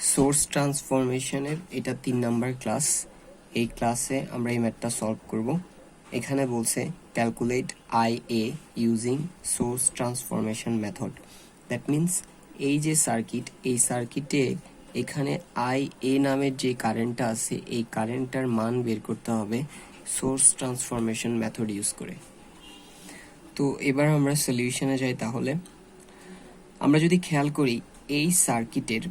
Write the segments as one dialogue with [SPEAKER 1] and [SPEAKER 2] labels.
[SPEAKER 1] Source ট্রান্সফরমেশনের এটা 3 number class. এই ক্লাসে আমরা এই ম্যাথটা সলভ করব। এখানে বলছে calculate IA using source transformation method. That means এই যে সার্কিট, এই সার্কিটে এখানে IA নামের যে কারেন্টটা আছে, এই কারেন্টটার মান বের করতে হবে সোর্স ট্রান্সফরমেশন মেথড ইউজ করে। তো এবার আমরা সলিউশনে যাই। তাহলে আমরা যদি খেয়াল করি এই সার্কিটের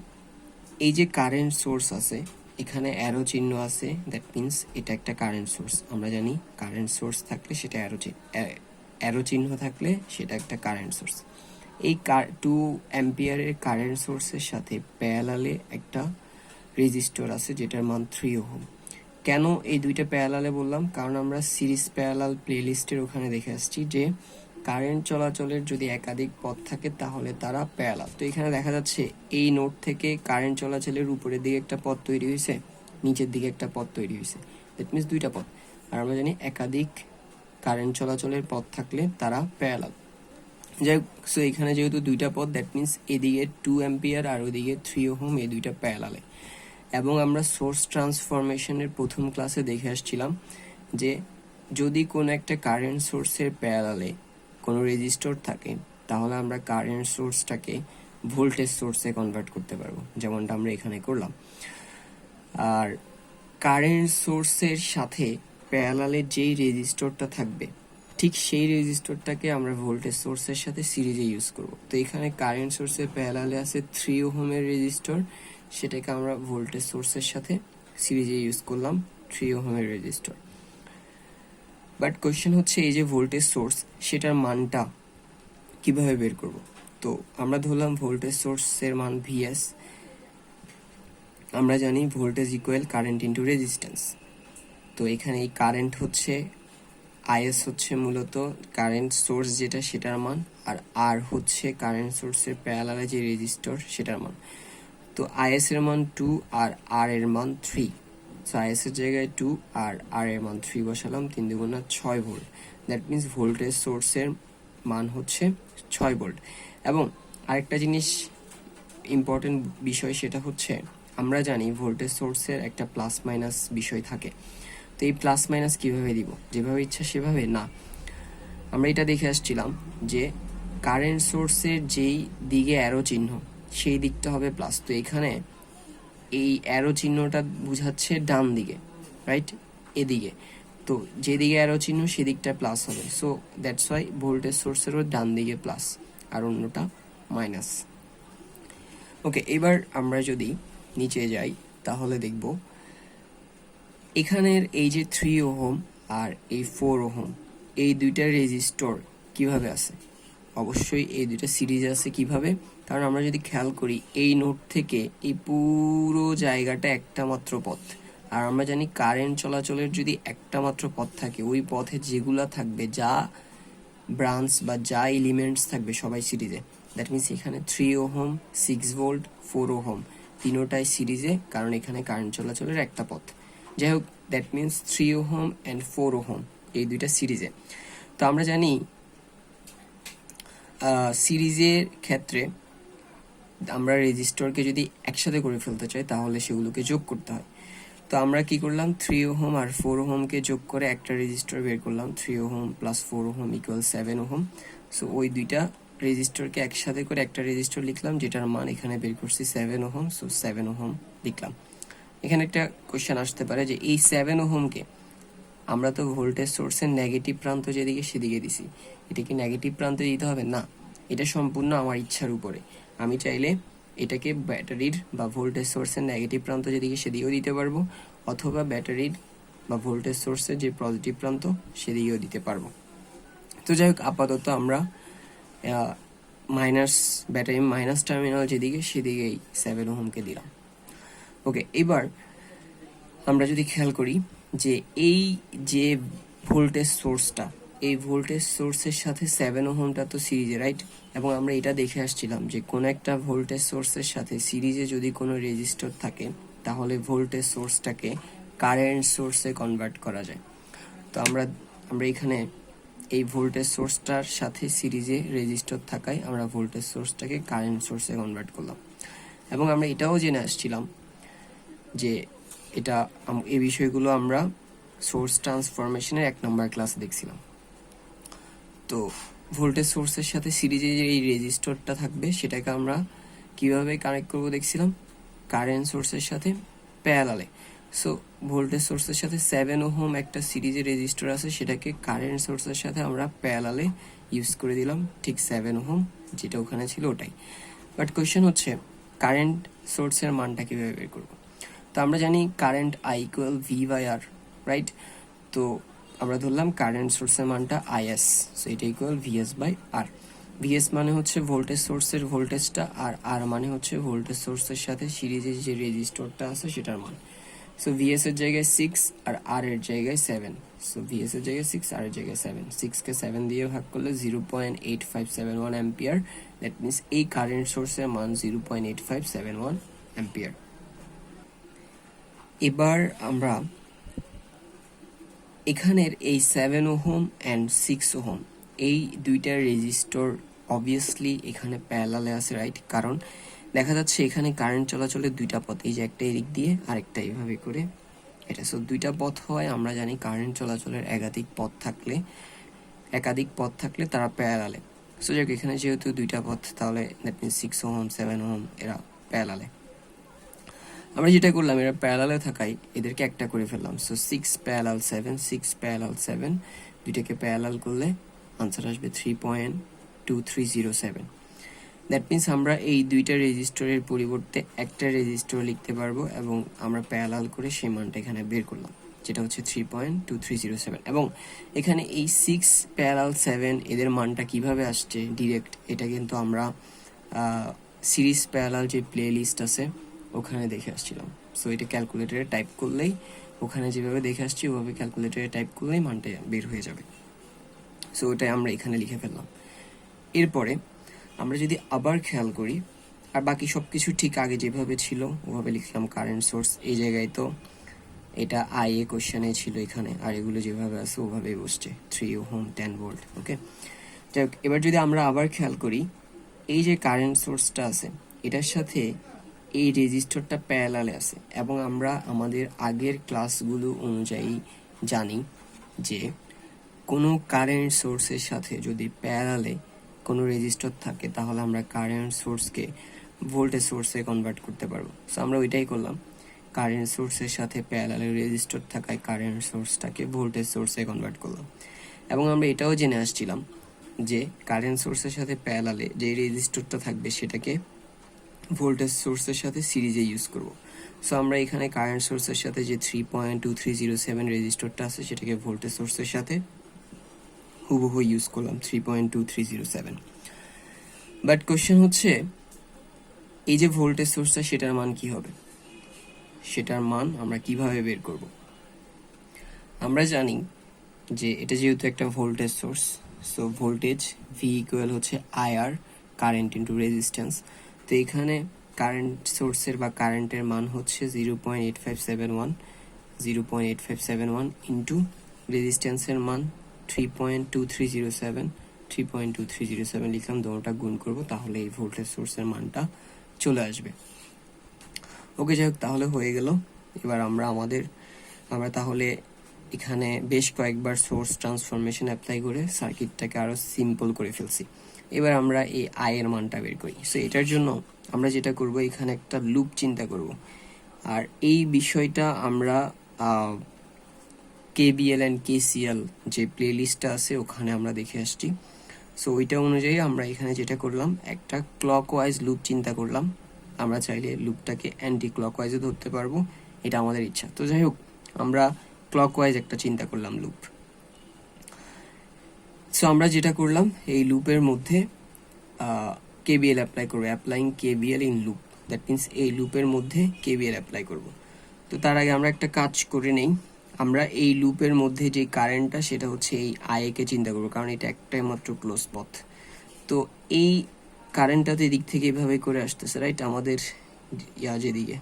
[SPEAKER 1] এই যে কারেন্ট সোর্স আছে, এখানে অ্যারো চিহ্ন আছে, দ্যাট মিন্স এটা একটা কারেন্ট সোর্স। আমরা জানি কারেন্ট সোর্স থাকলে সেটা অ্যারো চিহ্ন থাকলে সেটা একটা কারেন্ট সোর্স। এই 2 অ্যাম্পিয়ারের কারেন্ট সোর্সের সাথে প্যারালালে একটা রেজিস্টর আছে যেটার মান 3 ওহম। কেন এই দুইটা প্যারালালে বললাম? কারণ আমরা সিরিজ প্যারালাল প্লেলিস্টের ওখানে দেখে আসছি যে কারেন্ট চলাচলের যদি একাধিক পথ থাকে তাহলে তারা প্যারালাল। তো এখানে দেখা যাচ্ছে এই নোড থেকে কারেন্ট চলাচলের উপরের দিকে একটা পথ তৈরি হয়েছে, নিচের দিকে একটা পথ তৈরি হয়েছে, দ্যাট মিন্স দুইটা পথ। আর আমরা জানি একাধিক কারেন্ট চলাচলের পথ থাকলে তারা প্যারালাল। যাই হোক, সো এখানে যেহেতু দুইটা পথ, দ্যাট মিন্স এদিকে 2 অ্যাম্পিয়ার আর ওইদিকে 3 ওহম, এই দুইটা প্যারালালে। এবং আমরা সোর্স ট্রান্সফরমেশনের প্রথম ক্লাসে দেখে আসছিলাম যে যদি কোনো একটা কারেন্ট সোর্সের প্যারালালে কোনো রেজিস্টর থাকে তাহলে আমরা কারেন্ট সোর্সটাকে ভোল্টেজ সোর্সে কনভার্ট করতে পারবো, যেমনটা আমরা এখানে করলাম। আর কারেন্ট সোর্সের সাথে প্যারালালে যেই রেজিস্টরটা থাকবে ঠিক সেই রেজিস্টরটাকে আমরা ভোল্টেজ সোর্সের সাথে সিরিজে ইউজ করব। তো এখানে কারেন্ট সোর্সের প্যারালালে আছে 3 ওহমের রেজিস্টর, সেটাকে আমরা ভোল্টেজ সোর্সের সাথে সিরিজে ইউজ করলাম 3 ওহমের রেজিস্টর। বাট কোয়েশ্চেন হচ্ছে এই যে ভোল্টেজ সোর্স, সেটার মানটা কিভাবে বের করব? তো আমরা ধরলাম ভোল্টেজ সোর্সের মান VS। আমরা জানি voltage equal current into resistance. তো এখানে এই কারেন্ট হচ্ছে IS হচ্ছে মূলত কারেন্ট সোর্স যেটা, সেটার মান, আর R হচ্ছে কারেন্ট সোর্সের প্যারালালে যে রেজিস্টর সেটার মান। তো IS এর মান 2 আর R এর মান 3। সো IS এর জায়গায় 2 আর R এর মান 3 বসালাম, 3 দুগুণা 6 ভোল্ট। দ্যাট মিন্স ভোল্টেজ সোর্সের মান হচ্ছে 6 ভোল্ট। এবং আরেকটা জিনিস ইম্পর্টেন্ট বিষয়, সেটা হচ্ছে আমরা জানি ভোল্টেজ সোর্সের একটা প্লাস মাইনাস বিষয় থাকে। তো এই প্লাস মাইনাস কিভাবে দিব? যেভাবে ইচ্ছা সেভাবে না। আমরা এটা দেখে আসছিলাম যে কারেন্ট সোর্সের যেই দিকে অ্যারো চিহ্ন সেই দিকটা হবে প্লাস। তো এখানে এই অ্যারো চিহ্নটা বুঝাচ্ছে ডান দিকে, রাইট, এদিকে। তো যেদিকে অ্যারো চিহ্ন সেদিকটা প্লাস হবে। সো দ্যাটস ওয়াই ভোল্টেজ সোর্সেরও ডান দিকে প্লাস আর অন্যটা মাইনাস। ওকে, এবার আমরা যদি নিচে যাই তাহলে দেখব এখানের এই যে 3 ওহম আর এই 4 ওহম, এই দুইটা রেজিস্টর কিভাবে আছে? অবশ্যই এই দুইটা সিরিজ আছে। কিভাবে? কারণ আমরা যদি খেয়াল করি এই নোড থেকে এই পুরো জায়গাটা একটা মাত্র পথ। আর আমরা জানি কারেন্ট চলাচলের যদি একটা মাত্র পথ থাকে, ওই পথে যেগুলা থাকবে, যা ব্রাঞ্চ বা যা এলিমেন্টস থাকবে সবাই সিরিজে। দ্যাট মিনস এখানে 3 ওহম, 6 ভোল্ট, 4 ওহম তিনোটাই সিরিজে, কারণ এখানে কারেন্ট চলাচলের একটা পথ। যাই হোক, that means 3 ohm and 4 ohm এই দুইটা সিরিজে। তো আমরা জানি সিরিজের ক্ষেত্রে আমরা রেজিস্টরকে যদি একসাথে করে ফেলতে চাই তাহলে সেগুলোকে যোগ করতে হয়। তো আমরা কি করলাম, 3 ওহম আর 4 ওহমকে যোগ করে একটা রেজিস্টর বের করলাম। 3 ohm plus 4 ohm equal 7 ohm. So ওই দুইটা রেজিস্টরকে একসাথে করে একটা রেজিস্টর লিখলাম, যেটার মান এখানে বের করছি 7 ওহম। সো 7 ওহম লিখলাম। এখানে একটা কোশ্চেন আসতে পারে যে এই 7 ওহমকে আমরা তো ভোল্টেজ সোর্সের নেগেটিভ প্রান্ত যেদিকে সেদিকে দিছি, এটা কি নেগেটিভ প্রান্তে দিতে হবে? না, এটা সম্পূর্ণ আমার ইচ্ছার উপরে। আমি চাইলে এটাকে ব্যাটারির বা ভোল্টেজ সোর্সের নেগেটিভ প্রান্ত যেদিকে সেদিকেও দিতে পারবো, অথবা ব্যাটারির বা ভোল্টেজ সোর্সের যে পজিটিভ প্রান্ত সেদিকেও দিতে পারবো। তো যাই হোক, আপাতত আমরা ব্যাটারি মাইনাস টার্মিনাল যেদিকে সেদিকেই 7 ওহমকে দিলাম। ওকে, এবার আমরা যদি খেয়াল করি যে এই যে ভোল্টেজ সোর্সটা, এই ভোল্টেজ সোর্সের সাথে 7 ওহমটা তো সিরিজে, রাইট? এবং আমরা এটা দেখে আসছিলাম যে কোনো একটা ভোল্টেজ সোর্সের সাথে সিরিজে যদি কোনো রেজিস্টর থাকে তাহলে ভোল্টেজ সোর্সটাকে কারেন্ট সোর্সে কনভার্ট করা যায়। তো আমরা এখানে এই ভোল্টেজ সোর্সটার সাথে সিরিজে রেজিস্টর থাকায় আমরা ভোল্টেজ সোর্সটাকে কারেন্ট সোর্সে কনভার্ট করলাম। এবং আমরা এটাও জেনে আসছিলাম যে এটা এই বিষয়গুলো আমরা সোর্স ট্রান্সফরমেশনের 1 নম্বর ক্লাসে দেখছিলাম। তো ভোল্টেজ সোর্সের সাথে সিরিজে যে এই রেজিস্টরটা থাকবে সেটাকে আমরা কিভাবে কানেক্ট করব দেখছিলাম, কারেন্ট সোর্সের সাথে প্যারালালে। সো ভোল্টেজ সোর্সের সাথে 7 ওহম একটা সিরিজে রেজিস্টর আছে, সেটাকে কারেন্ট সোর্সের সাথে আমরা প্যারালালে ইউজ করে দিলাম, ঠিক 7 ওহম যেটা ওখানে ছিল ওটাই। বাট কোয়েশ্চেন হচ্ছে কারেন্ট সোর্সের মানটা কিভাবে বের করব। তো আমরা জানি current I equal V by R, right? তো আমরা ধরলাম কারেন্ট সোর্সের মানটা আইএস, সো এটা equal VS by R. VS মানে হচ্ছে ভোল্টেজ সোর্সের ভোল্টেজটা, আর আর মানে হচ্ছে ভোল্টেজ সোর্সের সাথে সিরিজে যে রেজিস্টরটা আছে সেটার মান। সো ভিএস এর জায়গায় 6 আর আর এর জায়গায় 7। সো ভিএস এর জায়গায় 6, আর এর জায়গায় 7। 6 কে 7 দিয়ে ভাগ করলে 0.8571 অ্যাম্পিয়ার। দ্যাট মিন্স এই কারেন্ট সোর্সের মান 0.8571 অ্যাম্পিয়ার। এবার আমরা এখানের এই 7 ওহম অ্যান্ড 6 ওহম এই দুইটা রেজিস্টর অবভিয়াসলি এখানে প্যারালালে আছে, রাইট? কারণ দেখা যাচ্ছে এখানে কারেন্ট চলাচলের দুইটা পথ, এই যে একটা এদিক দিয়ে আরেকটা এইভাবে করে এটা। সো দুইটা পথ হয়, আমরা জানি কারেন্ট চলাচলের একাধিক পথ থাকলে তারা প্যারালালে। সো যাক এখানে যেহেতু দুইটা পথ, তাহলে দ্যাট মিনস 6 ওহম 7 ওহম এরা প্যারালালে। আমরা যেটা করলাম, এরা প্যারালালে থাকায় এদেরকে একটা করে ফেললাম। সো 6 প্যারালাল 7, 6 প্যারালাল 7, দুইটাকে প্যারালাল করলে আনসার আসবে 3.2307। দ্যাট মিন্স আমরা এই দুইটা রেজিস্টরের পরিবর্তে একটা রেজিস্টর লিখতে পারবো, এবং আমরা প্যারালাল করে সেই মানটা এখানে বের করলাম, যেটা হচ্ছে 3.2307। এবং এখানে এই 6 প্যারালাল 7 এদের মানটা কিভাবে আসছে ডিরেক্ট, এটা কিন্তু আমরা সিরিজ প্যারালাল যে প্লে লিস্ট আছে ওখানে দেখে আসছিলাম। সো এটা ক্যালকুলেটরে টাইপ করলেই, ওখানে যেভাবে দেখে আসছি ওভাবে ক্যালকুলেটরে টাইপ করলেই মানটা বের হয়ে যাবে। সো ওটাই আমরা এখানে লিখে ফেললাম। এরপরে আমরা যদি আবার খেয়াল করি, আর বাকি সব কিছু ঠিক আগে যেভাবে ছিল ওভাবে লিখলাম। কারেন্ট সোর্স এই জায়গায়, তো এটা আই এ কোশ্চেনে ছিল এখানে, আর এগুলো যেভাবে আছে ওভাবেই বসছে, 3 ওহম 10 ভোল্ট। ওকে, যাই হোক, এবার যদি আমরা আবার খেয়াল করি, এই যে কারেন্ট সোর্সটা আছে এটার সাথে এই রেজিস্টরটা প্যারালালে আছে, এবং আমরা আমাদের আগের ক্লাসগুলো অনুযায়ী জানি যে কোনো কারেন্ট সোর্সের সাথে যদি প্যারালালে কোনো রেজিস্টর থাকে তাহলে আমরা কারেন্ট সোর্সকে ভোল্টেজ সোর্সে কনভার্ট করতে পারবো। সো আমরা ওইটাই করলাম, কারেন্ট সোর্সের সাথে প্যারালালে রেজিস্টর থাকায় কারেন্ট সোর্সটাকে ভোল্টেজ সোর্সে কনভার্ট করলাম। এবং আমরা এটাও জেনে আসছিলাম যে কারেন্ট সোর্সের সাথে প্যারালালে যে রেজিস্টরটা থাকবে সেটাকে ভোল্টেজ সোর্সের সাথে সিরিজে ইউজ করব। সো আমরা এখানে কারেন্ট সোর্সের সাথে যে 3.2307 রেজিস্টরটা আছে সেটাকে ভোল্টেজ সোর্সের সাথে হুবহু ইউজ করলাম, 3.2307। বাট কোশ্চেন হচ্ছে এই যে ভোল্টেজ সোর্সটা সেটার মান কি হবে, সেটার মান আমরা কিভাবে বের করব। আমরা জানি যে এটা যেহেতু একটা voltage source, so voltage V equal হচ্ছে আইআর, কারেন্ট ইন্টু রেজিস্ট্যান্স। তো এখানে কারেন্ট সোর্সের বা কারেন্টের মান হচ্ছে 0.8571 ইন্টু রেজিস্ট্যান্সের মান 3.2307 লিখলাম, দুটোটা গুণ করব, তাহলে এই ভোল্টেজ সোর্সের মানটা চলে আসবে। ওকে, যাই হোক, তাহলে হয়ে গেল। এবার আমরা তাহলে এখানে বেশ কয়েকবার সোর্স ট্রান্সফরমেশন অ্যাপ্লাই করে সার্কিটটাকে আরো সিম্পল করে ফেলছি। এবার আমরা এই আই এর মানটা বের করি। সো এটার জন্য আমরা যেটা করব, এখানে একটা লুপ চিন্তা করব, আর এই বিষয়টা আমরা কেবিএল অ্যান্ড কেসিএল যে প্লে লিস্টটা আছে ওখানে আমরা দেখে আসছি। সো ওইটা অনুযায়ী আমরা এখানে যেটা করলাম, একটা ক্লকওয়াইজ লুপ চিন্তা করলাম। আমরা চাইলে লুপটাকে অ্যান্টি ক্লকওয়াইজে ধরতে পারবো, এটা আমাদের ইচ্ছা। তো যাই হোক, আমরা ক্লকওয়াইজ একটা চিন্তা করলাম লুপ। সো আমরা যেটা করলাম, এই লুপের মধ্যে কেবিএল অ্যাপ্লাই করবো, applying KBL in loop. That means এই লুপের মধ্যে কেবিএল অ্যাপ্লাই করব। তো তার আগে আমরা একটা কাজ করে নেই, আমরা এই লুপের মধ্যে যে কারেন্টটা সেটা হচ্ছে এই আইএকে চিন্তা করবো, কারণ এটা একটাই মাত্র ক্লোজ পথ। তো এই কারেন্টটাতে এদিক থেকে এভাবে করে আসতেছে, রাইট? আমাদের যেদিকে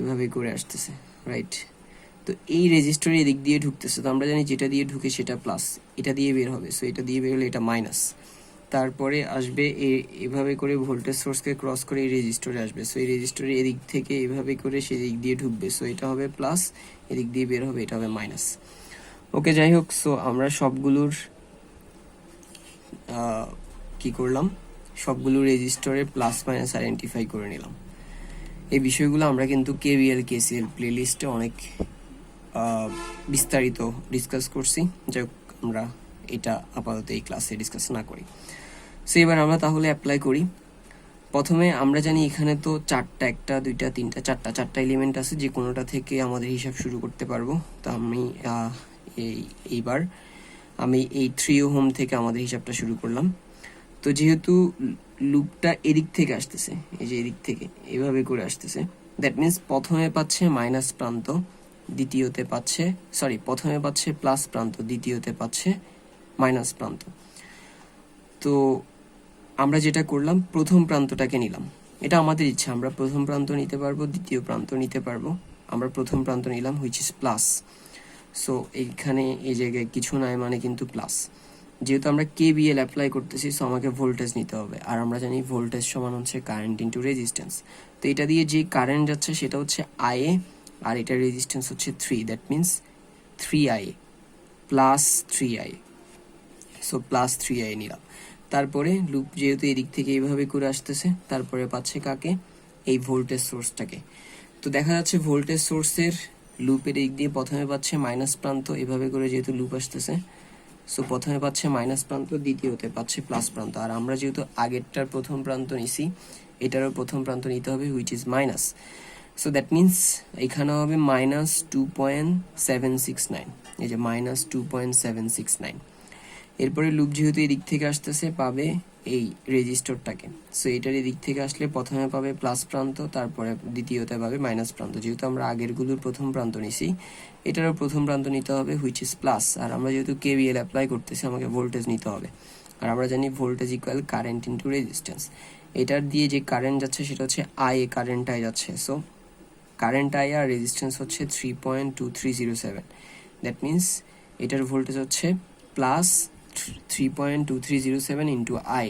[SPEAKER 1] এভাবে করে আসতেছে, রাইট? তো এই রেজিস্টরে এদিক দিয়ে ঢুকতেছে, তো আমরা জানি যেটা দিয়ে ঢুকে সেটা প্লাস, এটা দিয়ে বের হবে। সো এটা দিয়ে বের হলে এটা মাইনাস, তারপরে আসবে এভাবে করে ভোল্টেজ সোর্সকে ক্রস করে এই রেজিস্টরে আসবে। সো এই রেজিস্টরে এদিক থেকে এভাবে করে সেদিক দিয়ে ঢুকবে। সো এটা হবে প্লাস, এদিক দিয়ে বের হবে, এটা হবে মাইনাস। ওকে, যাই হোক, সো আমরা সবগুলোর কি করলাম, সবগুলো রেজিস্টরে প্লাস মাইনাস আইডেন্টিফাই করে নিলাম। এই বিষয়গুলো আমরা কিন্তু কেভিএল কেসিএল প্লেলিস্টে অনেক বিস্তারিত ডিসকাস করছি। যাই হোক, আমরা এটা আপাতত এই ক্লাসে ডিসকাস না করি। সো এবার আমরা তাহলে অ্যাপ্লাই করি। প্রথমে আমরা জানি এখানে তো চারটা, একটা দুইটা তিনটা চারটা এলিমেন্ট আছে, যে কোনোটা থেকে আমাদের হিসাব শুরু করতে পারবো। তো আমি এইবার আমি এই 3 ওহম থেকে আমাদের হিসাবটা শুরু করলাম। তো যেহেতু লুপটা এদিক থেকে আসতেছে, এই যে এদিক থেকে এভাবে করে আসতেছে, দ্যাট মিনস প্রথমে পাচ্ছে মাইনাস প্রান্ত, দ্বিতীয়তে পাচ্ছে প্রথমে পাচ্ছে প্লাস প্রান্ত, দ্বিতীয়তে পাচ্ছে মাইনাস প্রান্ত। তো আমরা যেটা করলাম, প্রথম প্রান্তটাকে নিলাম। এটা আমাদের ইচ্ছা, আমরা প্রথম প্রান্ত নিতে পারবো, দ্বিতীয় প্রান্ত নিতে পারবো। আমরা প্রথম প্রান্ত নিলাম, হুইচ ইজ প্লাস। সো এইখানে এই জায়গায় কিছু নাই, মানে কিন্তু প্লাস। যেহেতু আমরা কেভিএল অ্যাপ্লাই করতেছি, সো আমাকে ভোল্টেজ নিতে হবে। আর আমরা জানি ভোল্টেজ সমান হচ্ছে কারেন্ট ইন্টু রেজিস্ট্যান্স। তো এটা দিয়ে যে কারেন্ট যাচ্ছে সেটা হচ্ছে আইএ, আর এটা রেজিস্ট্যান্স হচ্ছে 3, that means 3IA plus 3IA। So plus 3IA নিলাম। তারপরে লুপ যেহেতু এদিক থেকে এইভাবে করে আসতেছে, তারপরে পাচ্ছে কাকে, এই ভোল্টেজ সোর্সটাকে। তো দেখা যাচ্ছে ভোল্টেজ সোর্সের লুপের দিক দিয়ে প্রথমে পাচ্ছে মাইনাস প্রান্ত, এভাবে করে যেহেতু লুপ আসতেছে, সো প্রথমে পাচ্ছে মাইনাস প্রান্ত, দ্বিতীয়তে পাচ্ছে প্লাস প্রান্ত। আর আমরা যেহেতু আগেরটার প্রথম প্রান্ত নিছি, এটারও প্রথম প্রান্ত নিতে হবে, which is minus. So that means এখানে হবে -2.769, এই যে -2.769। এরপরে লুপ যেহেতু এদিক থেকে আসতেছে, পাবে এই রেজিস্টরটাকে। সো এটার এদিক থেকে আসলে প্রথমে পাবে প্লাস প্রান্ত, তারপরে দ্বিতীয়তে পাবে মাইনাস প্রান্ত। যেহেতু আমরা আগেরগুলোর প্রথম প্রান্ত নিছি, এটারও প্রথম প্রান্ত নিতে হবে, হুইচ ইজ প্লাস। আর আমরা যেহেতু কেভিএল অ্যাপ্লাই করতেছি, আমাকে ভোল্টেজ নিতে হবে। আর আমরা জানি voltage equal current into resistance. এটার দিয়ে যে কারেন্ট যাচ্ছে সেটা হচ্ছে আইএ, কারেন্টটাই যাচ্ছে। সো কারেন্ট আই আর রেজিস্ট্যান্স হচ্ছে 3.2307। দ্যাট মিনস এটার ভোল্টেজ হচ্ছে প্লাস 3.2307 ইন্টু আই।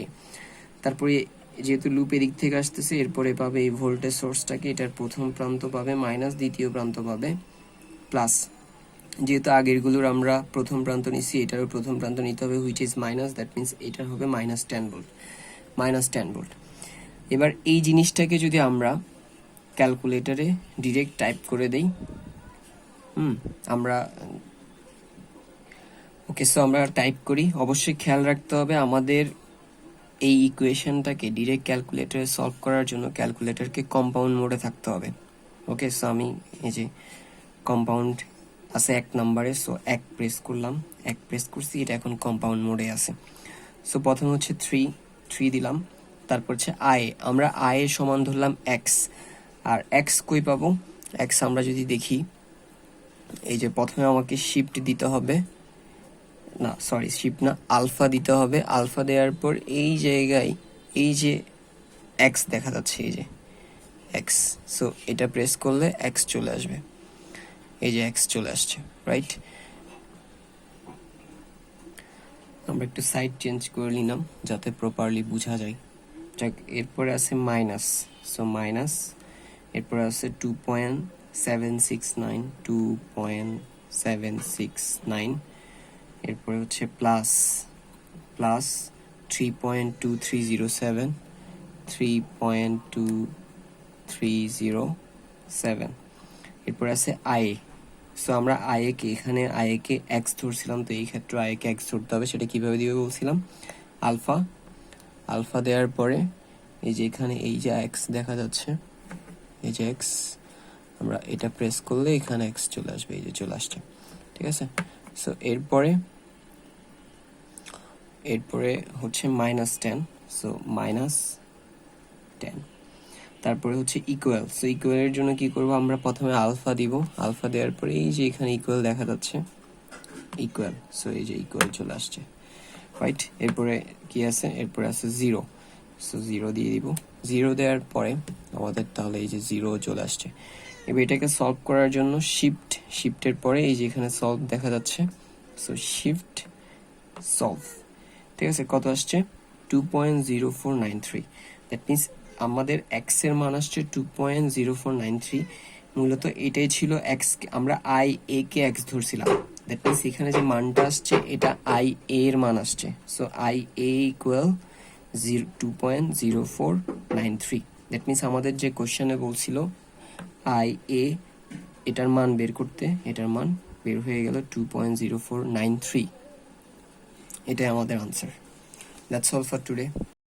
[SPEAKER 1] তারপরে যেহেতু লুপ এদিক থেকে আসতেছে, এরপরে পাবে এই ভোল্টেজ সোর্সটাকে, এটার প্রথম প্রান্ত পাবে মাইনাস, দ্বিতীয় প্রান্ত পাবে প্লাস। যেহেতু আগেরগুলোর আমরা প্রথম প্রান্ত নিচ্ছি, এটারও প্রথম প্রান্ত নিতে হবে, which is minus, that means এটার হবে -10 ভোল্ট। এবার এই জিনিসটাকে যদি আমরা ক্যালকুলেটরে ডিরেক্ট টাইপ করে দেই, আমরা সো আমরা টাইপ করি। অবশ্যই খেয়াল রাখতে হবে আমাদের এই ইকুয়েশনটাকে ডিরেক্ট ক্যালকুলেটরে সলভ করার জন্য ক্যালকুলেটরকে কম্পাউন্ড মোডে থাকতে হবে। ওকে, সো আমি এই যে কম্পাউন্ড আছে 1 নম্বরে, সো 1 প্রেস করলাম, 1 প্রেস করছি, এটা এখন কম্পাউন্ড মোডে আছে। সো প্রথমে হচ্ছে 3 দিলাম, তারপর হচ্ছে আই, আমরা আই এর সমান ধরলাম x। আর x কই পাবো, x আমরা যদি দেখি, এই যে প্রথমে আমাকে শিফট দিতে হবে, না সরি শিফট না, আলফা দিতে হবে। আলফা দেওয়ার পর এই জায়গায় এই যে x দেখা যাচ্ছে, এই যে x, সো এটা প্রেস করলে x চলে আসবে, এই যে x চলে আসছে, রাইট। আমরা একটু সাইড চেঞ্জ করে নিলাম যাতে প্রপারলি বোঝা যায়। যাক, এরপরে আছে মাইনাস, সো মাইনাস, এরপরে আছে 2.769, এরপরে হচ্ছে প্লাস 3.2307, এরপরে আছে আই। সো আমরা আইএ কে, এখানে আইএ কে এক্স ধরছিলাম, তো এই ক্ষেত্রে আইএ কে এক্স ধরতে হবে। সেটা কিভাবে দিবে বলছিলাম, আলফা দেওয়ার পরে এই যে এখানে এই যে এক্স দেখা যাচ্ছে, এই যে এক্স, আমরা এটা প্রেস করলে এখানে এক্স চলে আসবে, এই যে চলে আসছে, ঠিক আছে। সো এরপরে হচ্ছে -10, সো -10। তারপরে হচ্ছে ইকুয়াল, সো ইকুয়ালের জন্য কি করব, আমরা প্রথমে আলফা দিব, আলফা দেওয়ার পরে এই যে এখানে ইকুয়াল দেখা যাচ্ছে, ইকুয়াল, সো এই যে ইকুয়াল চলে আসছে, রাইট। এরপরে কি আছে, এরপরে আছে 0, সো 0 দিয়ে দিব। 0 দেওয়ার পরে আমাদের তাহলে এই যে 0 চলে আসছে। এবার এটাকে সলভ করার জন্য শিফটের পরে এই যে এখানে সলভ দেখা যাচ্ছে, সো শিফট সলভ, ঠিক আছে। কত আসছে 2.0493, দ্যাট মিনস আমাদের এক্স এর মান আসছে 2.0493। মূলত এটাই ছিল এক্স, আমরা আই এ কে এক্স ধরছিলাম, দ্যাট মিনস এখানে যে মানটা আসছে এটা আই এ এর মান আসছে, so I A equal 2.0493। That means আমাদের যে কোশ্চেনে বলছিল আই এ এটার মান বের করতে, এটার মান বের হয়ে গেল 2.0493। এটাই আমাদের answer. That's all for today.